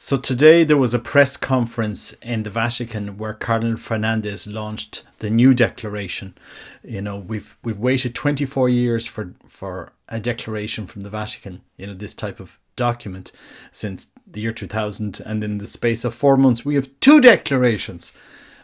So today there was a press conference in the Vatican where Cardinal Fernandez launched the new declaration. We've waited 24 years for a declaration from the Vatican, this type of document since the year 2000, and in the space of 4 months we have two declarations.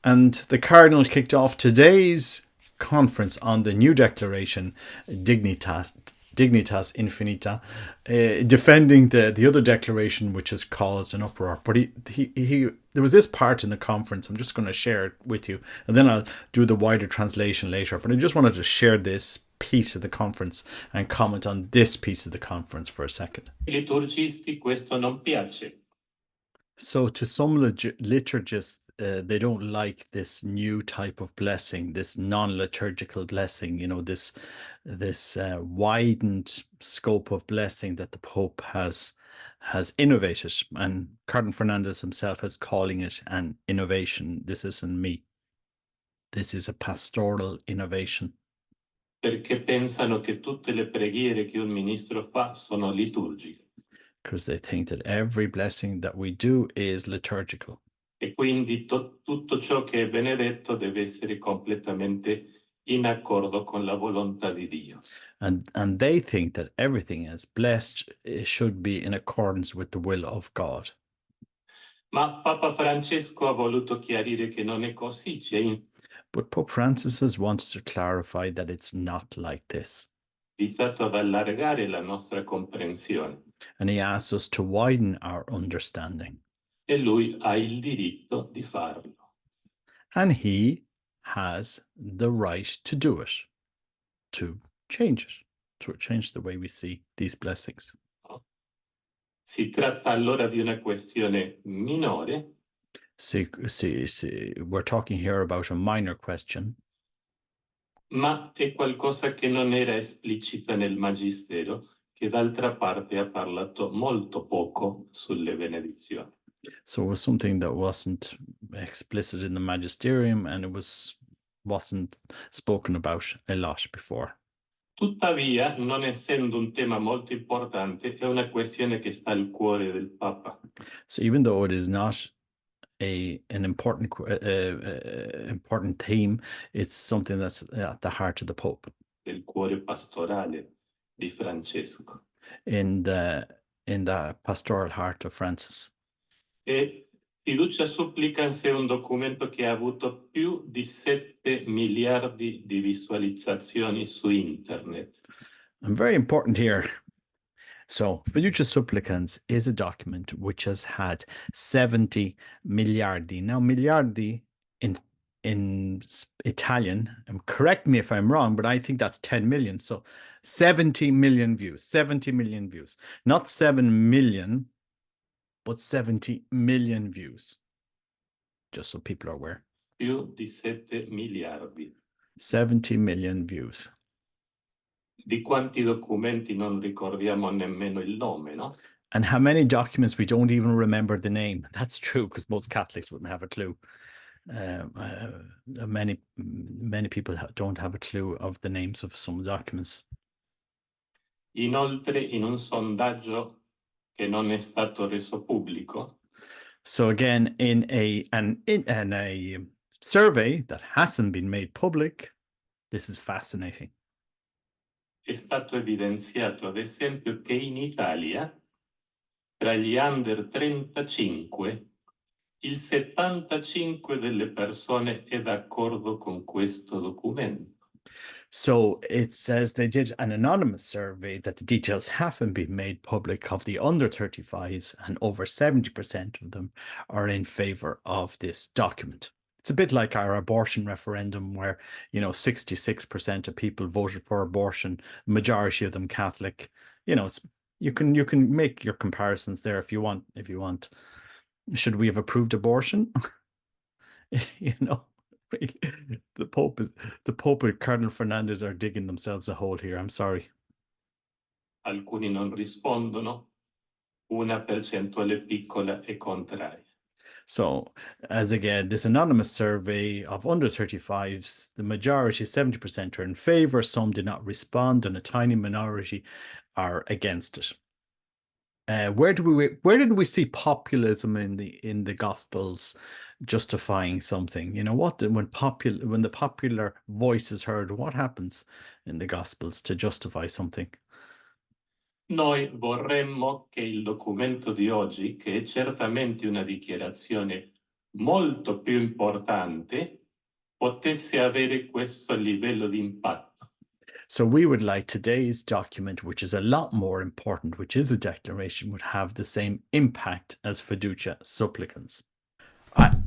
And the Cardinal kicked off today's conference on the new declaration, Dignitas Infinita, defending the other declaration, which has caused an uproar. But he there was this part in the conference. I'm just going to share it with you, and then I'll do the wider translation later. But I just wanted to share this piece of the conference and comment on this piece of the conference for a second. Liturgisti questo non piace. So to some liturgists, they don't like this new type of blessing, this non-liturgical blessing, this widened scope of blessing that the Pope has innovated. And Cardinal Fernandez himself is calling it an innovation. This isn't me. This is a pastoral innovation. Perché pensano che tutte le preghiere che un ministro fa sono liturgiche. Because they think that every blessing that we do is liturgical. E quindi tutto ciò che è benedetto deve essere completamente in accordo con la volontà di Dio. And they think that everything is blessed should be in accordance with the will of God. Ma Papa Francesco ha voluto chiarire che non è così. But Pope Francis has wanted to clarify that it's not like this. Invitato ad allargare la nostra comprensione. And he asks us to widen our understanding. E lui ha il diritto di farlo. And he has the right to do it, to change it, to change the way we see these blessings. Si tratta allora di una questione minore. See, we're talking here about a minor question. Ma è qualcosa che non era esplicita nel Magistero, che d'altra parte ha parlato molto poco sulle benedizioni. So it was something that wasn't explicit in the magisterium, and it wasn't spoken about a lot before. Tuttavia, non essendo un tema molto importante, è una questione che sta al cuore del Papa. So even though it is not an important important theme, it's something that's at the heart of the Pope. Del cuore pastorale di Francesco. In the pastoral heart of Francis. E Fiducia Supplicans è un documento che ha avuto più di 7 miliardi di visualizzazioni su internet. And very important here. So, Fiducia Supplicans is a document which has had 70 miliardi. Now, miliardi in Italian, correct me if I'm wrong, but I think that's 10 million. So 70 million views, 70 million views. Not 7 million, but 70 million views. Just so people are aware. Più di 7 miliardi. 70 million views. Di quanti documenti non ricordiamo nemmeno il nome, no? And how many documents we don't even remember the name. That's true, because most Catholics wouldn't have a clue. Many people don't have a clue of the names of some documents. Inoltre, in un sondaggio che non è stato reso pubblico. So again, in a survey that hasn't been made public, this is fascinating. È stato evidenziato, ad esempio, che in Italia, tra gli under 35, il 75% delle persone è d'accordo con questo documento. So it says they did an anonymous survey that the details haven't been made public of the under 35s, and over 70% of them are in favor of this document. It's a bit like our abortion referendum where, 66% of people voted for abortion, majority of them Catholic. You can make your comparisons there if you want. Should we have approved abortion? The Pope and Cardinal Fernandez are digging themselves a hole here. I'm sorry. Alcuni non rispondono, una percentuale piccola è contraria. So, as again, this anonymous survey of under 35s, the majority, 70%, are in favor. Some did not respond, and a tiny minority are against it. Where did we see populism in the Gospels justifying something? You know what? When the popular voice is heard, what happens in the Gospels to justify something? Noi vorremmo che il documento di oggi, che è certamente una dichiarazione molto più importante, potesse avere questo livello di impatto. So we would like today's document, which is a lot more important, which is a declaration, would have the same impact as Fiducia Supplicans.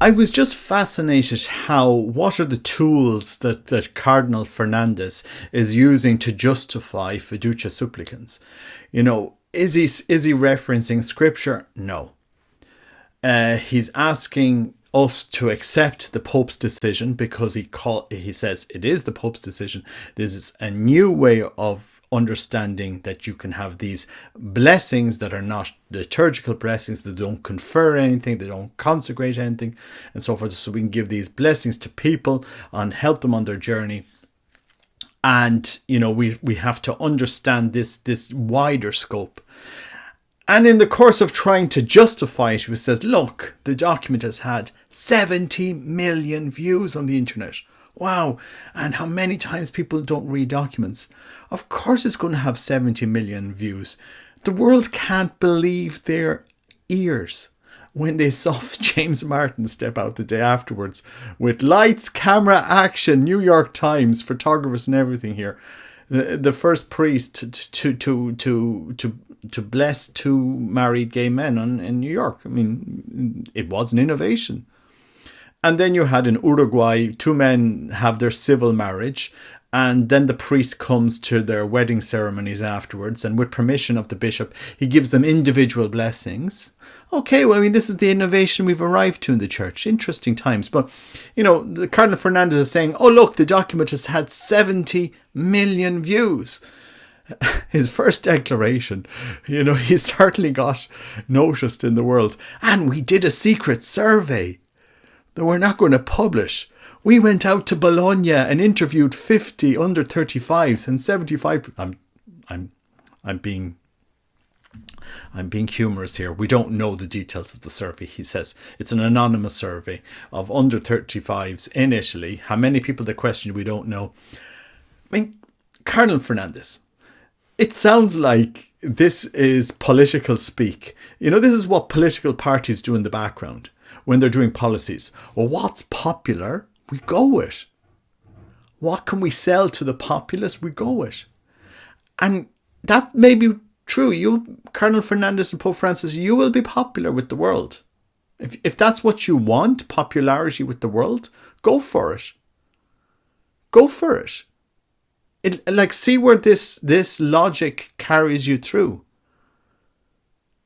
I was just fascinated what are the tools that Cardinal Fernandez is using to justify Fiducia Supplicans. You know, is he referencing scripture? No. He's asking us to accept the Pope's decision because he says it is the Pope's decision. This is a new way of understanding that you can have these blessings that are not liturgical blessings, that don't confer anything, they don't consecrate anything, and so forth. So we can give these blessings to people and help them on their journey. And you know, we have to understand this wider scope. And in the course of trying to justify it, he says, look, the document has had 70 million views on the internet. Wow. And how many times people don't read documents? Of course it's going to have 70 million views. The world can't believe their ears when they saw James Martin step out the day afterwards with lights, camera, action, New York Times, photographers and everything here. The first priest to bless two married gay men in New York. I mean, it was an innovation. And then you had in Uruguay, two men have their civil marriage, and then the priest comes to their wedding ceremonies afterwards, and with permission of the bishop, he gives them individual blessings. Okay, well, I mean, this is the innovation we've arrived to in the church. Interesting times. But, you know, the Cardinal Fernandez is saying, oh, look, the document has had 70 million views. His first declaration, you know, he certainly got noticed in the world. And we did a secret survey that we're not going to publish. We went out to Bologna and interviewed 50 under 35s and 75. I'm being humorous here. We don't know the details of the survey. He says it's an anonymous survey of under 35s in Italy. How many people they questioned, we don't know. I mean, Cardinal Fernandez, it sounds like this is political speak. You know, this is what political parties do in the background when they're doing policies. Well, what's popular, we go with. What can we sell to the populace, we go with. And that may be true. You, Cardinal Fernandez and Pope Francis, you will be popular with the world. If that's what you want, popularity with the world, go for it. Go for it. See where this logic carries you through.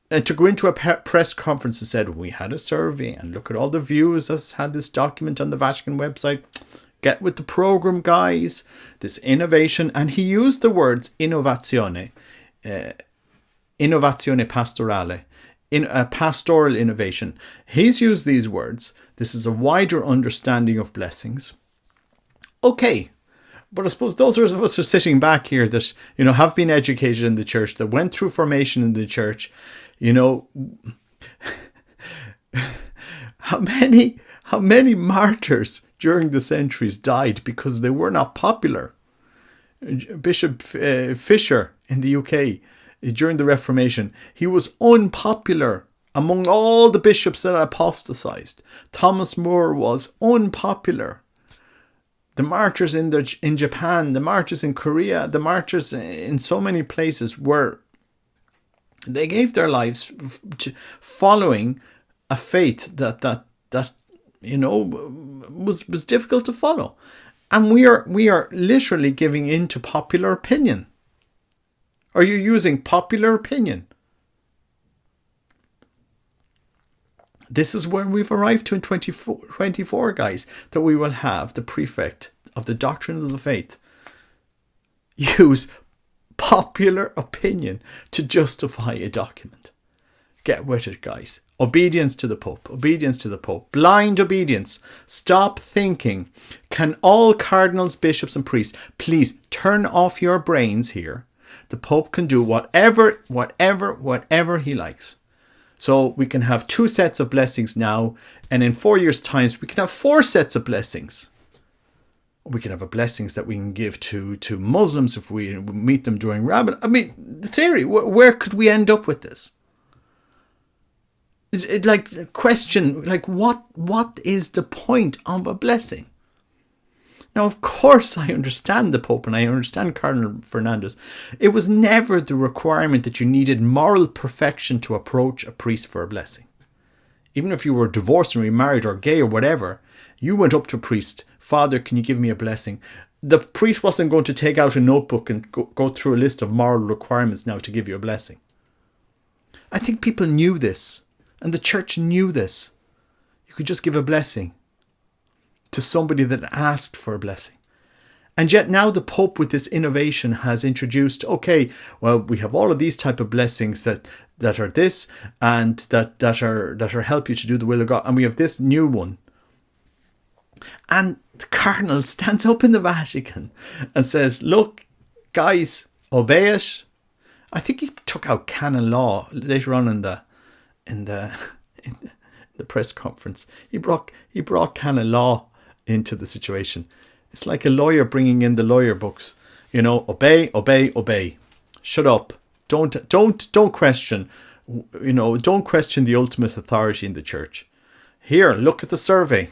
And to go into a press conference and said, we had a survey and look at all the views that's had this document on the Vatican website. Get with the program, guys. This innovation. And he used the words innovazione, innovazione pastorale, in a pastoral innovation. He's used these words. This is a wider understanding of blessings. Okay. But I suppose those of us who are sitting back here that, you know, have been educated in the church, that went through formation in the church, you know, how many martyrs during the centuries died because they were not popular? Bishop Fisher in the UK, during the Reformation, he was unpopular among all the bishops that apostatized. Thomas More was unpopular. The martyrs in Japan, the martyrs in Korea, the martyrs in so many places they gave their lives following a faith that you know was difficult to follow, and we are literally giving in to popular opinion. Are you using popular opinion? This is where we've arrived to in 2024, guys, that we will have the prefect of the doctrine of the faith use popular opinion to justify a document. Get with it, guys. Obedience to the Pope. Obedience to the Pope. Blind obedience. Stop thinking. Can all cardinals, bishops and priests please turn off your brains here The Pope can do whatever he likes. So we can have 2 sets of blessings now, and in 4 years' time, we can have 4 sets of blessings. We can have a blessings that we can give to Muslims if we meet them during Ramadan. I mean, the theory, where could we end up with this? Like, question, like, what is the point of a blessing? Now, of course, I understand the Pope and I understand Cardinal Fernandez. It was never the requirement that you needed moral perfection to approach a priest for a blessing. Even if you were divorced and remarried or gay or whatever, you went up to a priest, Father, can you give me a blessing? The priest wasn't going to take out a notebook and go through a list of moral requirements now to give you a blessing. I think people knew this, and the church knew this. You could just give a blessing to somebody that asked for a blessing. And yet now the Pope with this innovation has introduced, okay, well, we have all of these type of blessings that are this and that are help you to do the will of God. And we have this new one. And the Cardinal stands up in the Vatican and says, look, guys, obey it. I think he took out canon law later on in the press conference. He brought canon law into the situation. It's like a lawyer bringing in the lawyer books. You know, obey, obey, obey. Shut up. Don't question. You know, don't question the ultimate authority in the church. Here, look at the survey.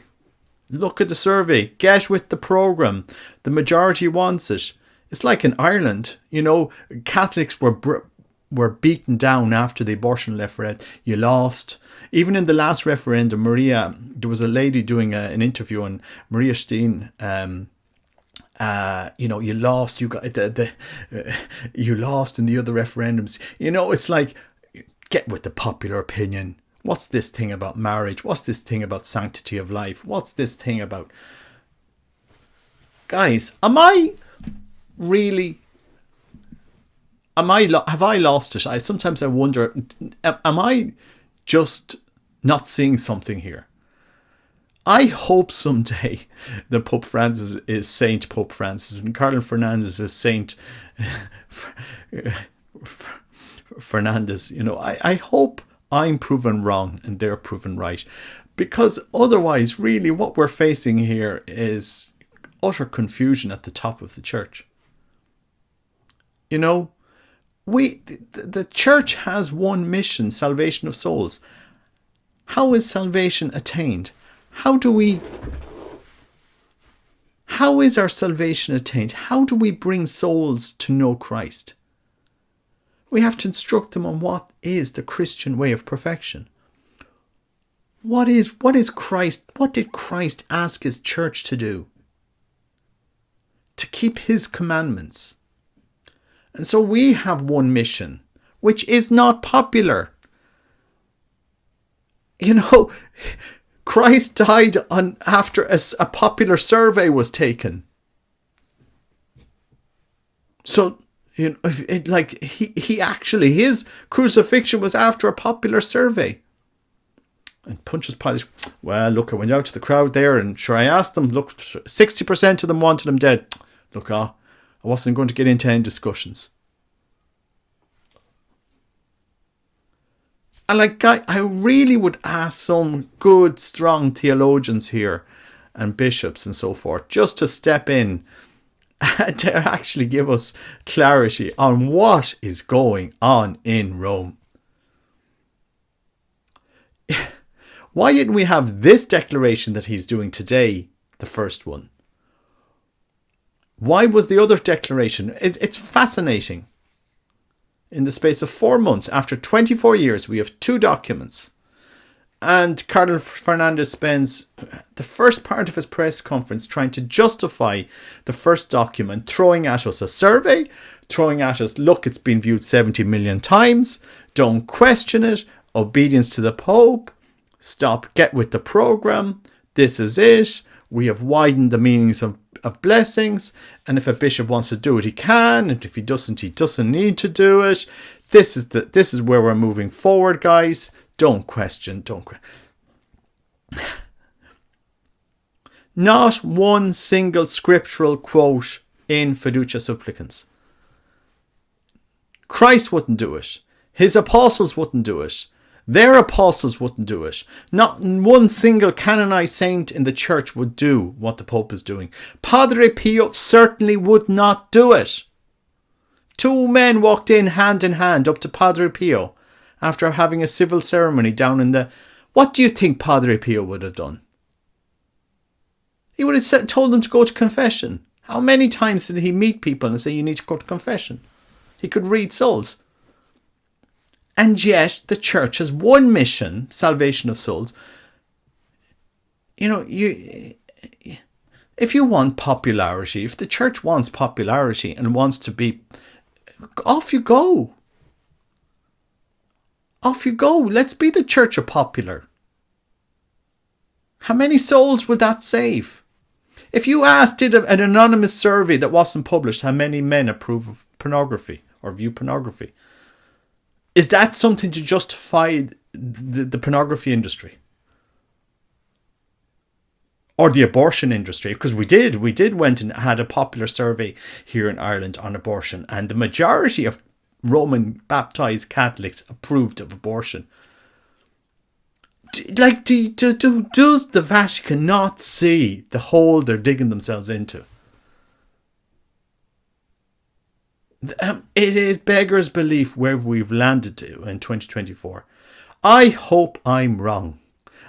Look at the survey. Get with the program. The majority wants it. It's like in Ireland, you know, Catholics were beaten down after the abortion referendum. You lost. Even in the last referendum, there was a lady doing an interview on Maria Steen. You know, you lost. You got you lost in the other referendums. You know, it's like, get with the popular opinion. What's this thing about marriage? What's this thing about sanctity of life? What's this thing about? Guys, have I lost it? Sometimes I wonder, am I just not seeing something here? I hope someday that Pope Francis is Saint Pope Francis and Cardinal Fernandez is Saint Fernandez. You know, I hope I'm proven wrong and they're proven right, because otherwise, really, what we're facing here is utter confusion at the top of the church. You know, the church has one mission: salvation of souls. How is salvation attained? How is our salvation attained? How do we bring souls to know Christ? We have to instruct them on what is the Christian way of perfection. What is Christ? What did Christ ask his church to do? To keep his commandments. And so we have one mission, which is not popular. You know, Christ died after a popular survey was taken. So, you know, his crucifixion was after a popular survey. And Pontius Pilate, well, look, I went out to the crowd there and sure, I asked them, look, 60% of them wanted him dead. Look, I wasn't going to get into any discussions. And I really would ask some good, strong theologians here and bishops and so forth just to step in and to actually give us clarity on what is going on in Rome. Why didn't we have this declaration that he's doing today, the first one? Why was the other declaration? It's fascinating. In the space of 4 months, after 24 years, we have 2 documents. And Cardinal Fernandez spends the first part of his press conference trying to justify the first document, throwing at us a survey, throwing at us, look, it's been viewed 70 million times, don't question it, obedience to the Pope, stop, get with the program, this is it, we have widened the meanings of blessings, and if a bishop wants to do it, he can, and if he doesn't need to do it. This is where we're moving forward, guys. Don't question. Not one single scriptural quote in Fiducia Supplicans. Christ wouldn't do it. His apostles wouldn't do it. Their apostles wouldn't do it. Not one single canonized saint in the church would do what the Pope is doing. Padre Pio certainly would not do it. 2 men walked in hand up to Padre Pio after having a civil ceremony down in the... What do you think Padre Pio would have done? He would have told them to go to confession. How many times did he meet people and say, you need to go to confession? He could read souls. And yet the church has one mission, salvation of souls. You know, if you want popularity, if the church wants popularity and wants to be... Off you go. Off you go. Let's be the church of popular. How many souls would that save? If you did an anonymous survey that wasn't published, how many men approve of pornography or view pornography? Is that something to justify the pornography industry? Or the abortion industry? Because we did went and had a popular survey here in Ireland on abortion, and the majority of Roman baptized Catholics approved of abortion. Does the Vatican not see the hole they're digging themselves into? It is beggars belief where we've landed to in 2024. I hope I'm wrong.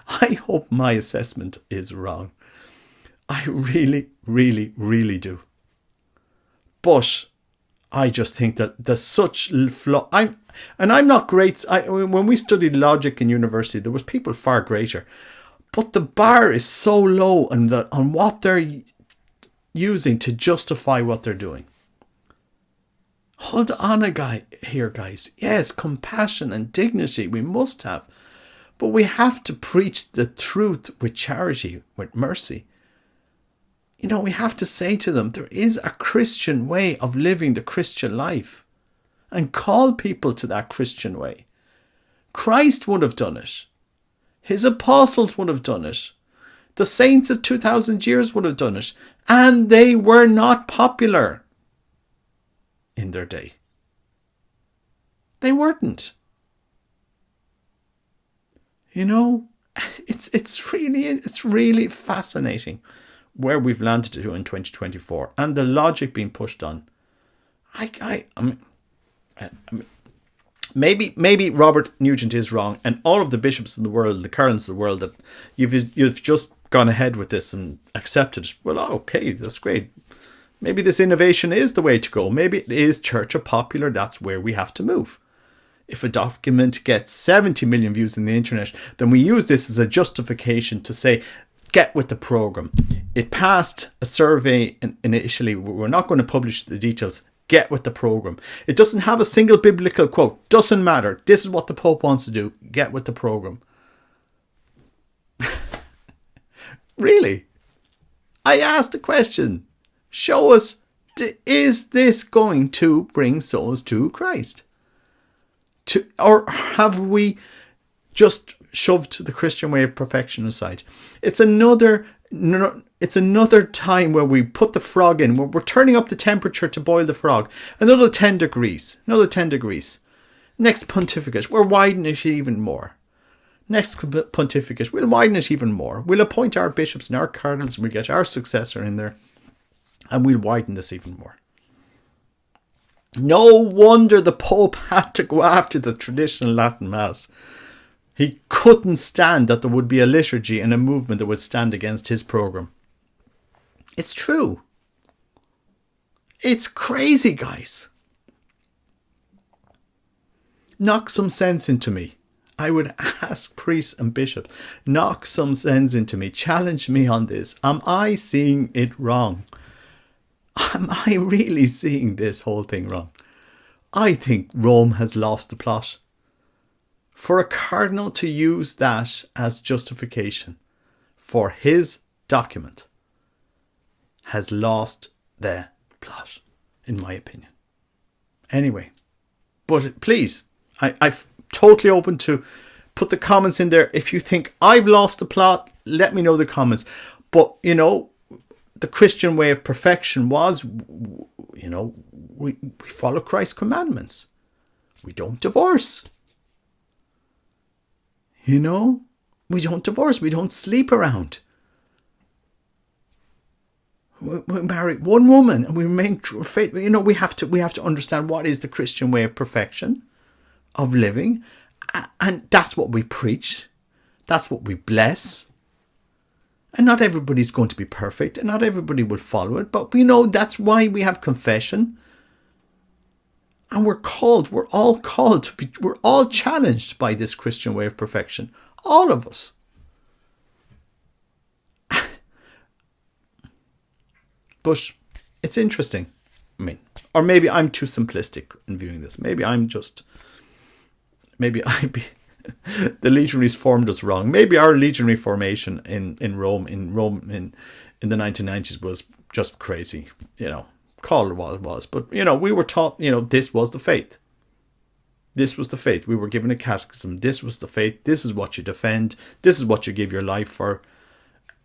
I hope my assessment is wrong. I really, really, really do. But I just think that there's such flaw. I'm not great. When we studied logic in university, there was people far greater. But the bar is so low on what they're using to justify what they're doing. Hold on here, guys. Yes, compassion and dignity we must have. But we have to preach the truth with charity, with mercy. You know, we have to say to them, there is a Christian way of living the Christian life. And call people to that Christian way. Christ would have done it. His apostles would have done it. The saints of 2,000 years would have done it. And they were not popular in their day. They weren't. You know, it's really fascinating where we've landed to in 2024 and the logic being pushed on. I mean, maybe Robert Nugent is wrong, and all of the bishops in the world, the cardinals of the world, that you've just gone ahead with this and accepted it. Well, okay, that's great. Maybe this innovation is the way to go. Maybe it is church of popular. That's where we have to move. If a document gets 70 million views on the internet, then we use this as a justification to say, get with the program. It passed a survey initially. We're not going to publish the details. Get with the program. It doesn't have a single biblical quote. Doesn't matter. This is what the Pope wants to do. Get with the program. Really? I asked a question. Show us, is this going to bring souls to Christ? Or have we just shoved the Christian way of perfection aside? It's another time where we put the frog in. We're turning up the temperature to boil the frog. Another 10 degrees. Next pontificate, we're widening it even more. Next pontificate, we'll widen it even more. We'll appoint our bishops and our cardinals, and we'll get our successor in there. And we'll widen this even more. No wonder the Pope had to go after the traditional Latin Mass. He couldn't stand that there would be a liturgy and a movement that would stand against his program. It's true. It's crazy, guys. Knock some sense into me. I would ask priests and bishops, knock some sense into me. Challenge me on this. Am I seeing it wrong? Am I really seeing this whole thing wrong? I think Rome has lost the plot. For a cardinal to use that as justification for his document has lost the plot, in my opinion. Anyway, but please, I'm totally open to put the comments in there. If you think I've lost the plot, let me know in the comments. But, you know, the Christian way of perfection was, you know, we follow Christ's commandments. we don't divorce. You know, we don't divorce. We don't sleep around. We marry one woman and we remain faithful. You know, we have to understand what is the Christian way of perfection, of living, and that's what we preach. That's what we bless. And not everybody's going to be perfect, and not everybody will follow it. But we know that's why we have confession. And we're all called to be, we're all challenged by this Christian way of perfection. All of us. But it's interesting. I mean, or maybe I'm too simplistic in viewing this. Maybe the legionaries formed us wrong. Maybe our legionary formation in Rome in the 1990s was just crazy. You know, call it what it was. But, you know, we were taught, you know, this was the faith. This was the faith. We were given a catechism. This was the faith. This is what you defend. This is what you give your life for.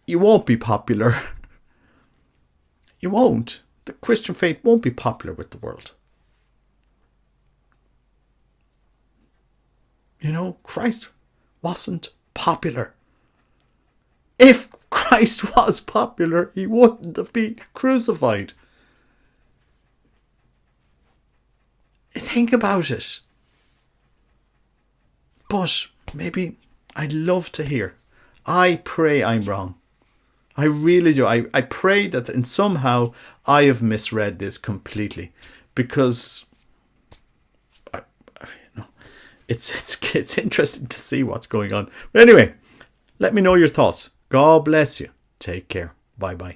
You won't be popular. You won't. The Christian faith won't be popular with the world. You know, Christ wasn't popular. If Christ was popular, he wouldn't have been crucified. Think about it. But maybe I'd love to hear. I pray I'm wrong. I really do. I pray that in somehow I have misread this completely, because it's interesting to see what's going on. But anyway, let me know your thoughts. God bless you. Take care. Bye bye.